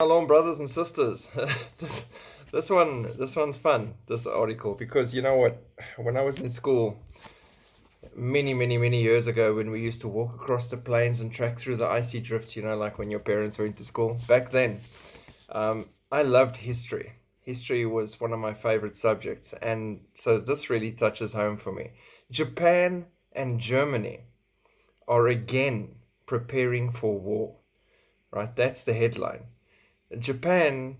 Shalom, brothers and sisters. this this one's fun. This article, because you know what? When I was in school, many years ago, when we used to walk across the plains and track through the icy drift, like when your parents went to school back then, I loved history. History was one of my favorite subjects, and so this really touches home for me. Japan and Germany are again preparing for war. Right? That's the headline. Japan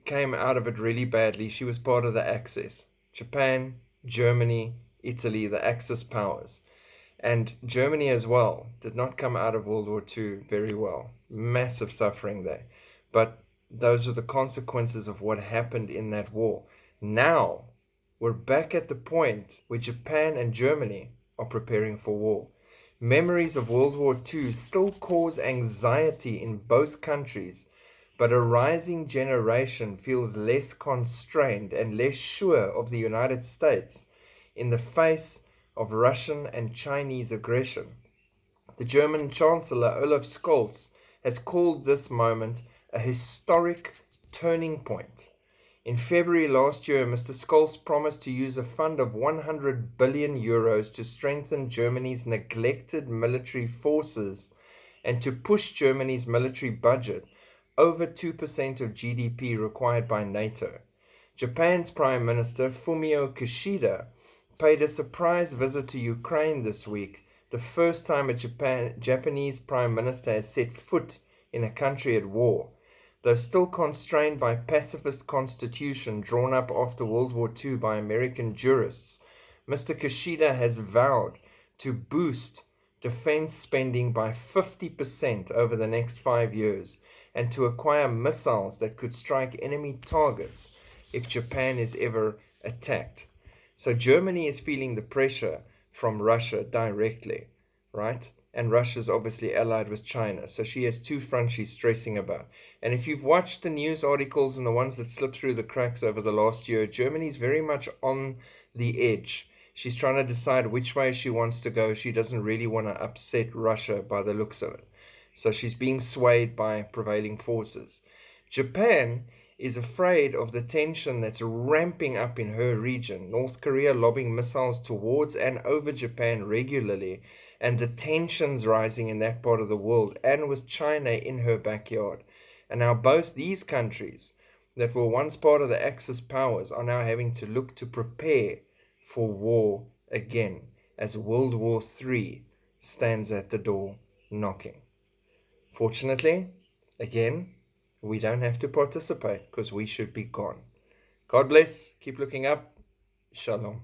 came out of it really badly. She was part of the Axis. Japan, Germany, Italy, the Axis powers. And Germany as well did not come out of World War II very well. Massive suffering there. But those were the consequences of what happened in that war. Now, we're back at the point where Japan and Germany are preparing for war. Memories of World War II still cause anxiety in both countries, but a rising generation feels less constrained and less sure of the United States in the face of Russian and Chinese aggression. The German Chancellor Olaf Scholz has called this moment a historic turning point. In February last year, Mr. Scholz promised to use a fund of 100 billion euros to strengthen Germany's neglected military forces and to push Germany's military budget over 2% of GDP required by NATO. Japan's Prime Minister Fumio Kishida paid a surprise visit to Ukraine this week, the first time a Japanese Prime Minister has set foot in a country at war. Though still constrained by pacifist constitution drawn up after World War II by American jurists, Mr. Kishida has vowed to boost defense spending by 50% over the next 5 years and to acquire missiles that could strike enemy targets if Japan is ever attacked. So Germany is feeling the pressure from Russia directly, right? And Russia's obviously allied with China, so she has two fronts she's stressing about. And if you've watched the news articles and the ones that slipped through the cracks over the last year, Germany's very much on the edge. She's trying to decide which way she wants to go. She doesn't really want to upset Russia by the looks of it. So she's being swayed by prevailing forces. Japan is afraid of the tension that's ramping up in her region. North Korea lobbing missiles towards and over Japan regularly, and the tensions rising in that part of the world, and with China in her backyard. And now both these countries that were once part of the Axis powers are now having to look to prepare for war again, as World War III stands at the door knocking. Fortunately, again, we don't have to participate because we should be gone. God bless. Keep looking up. Shalom.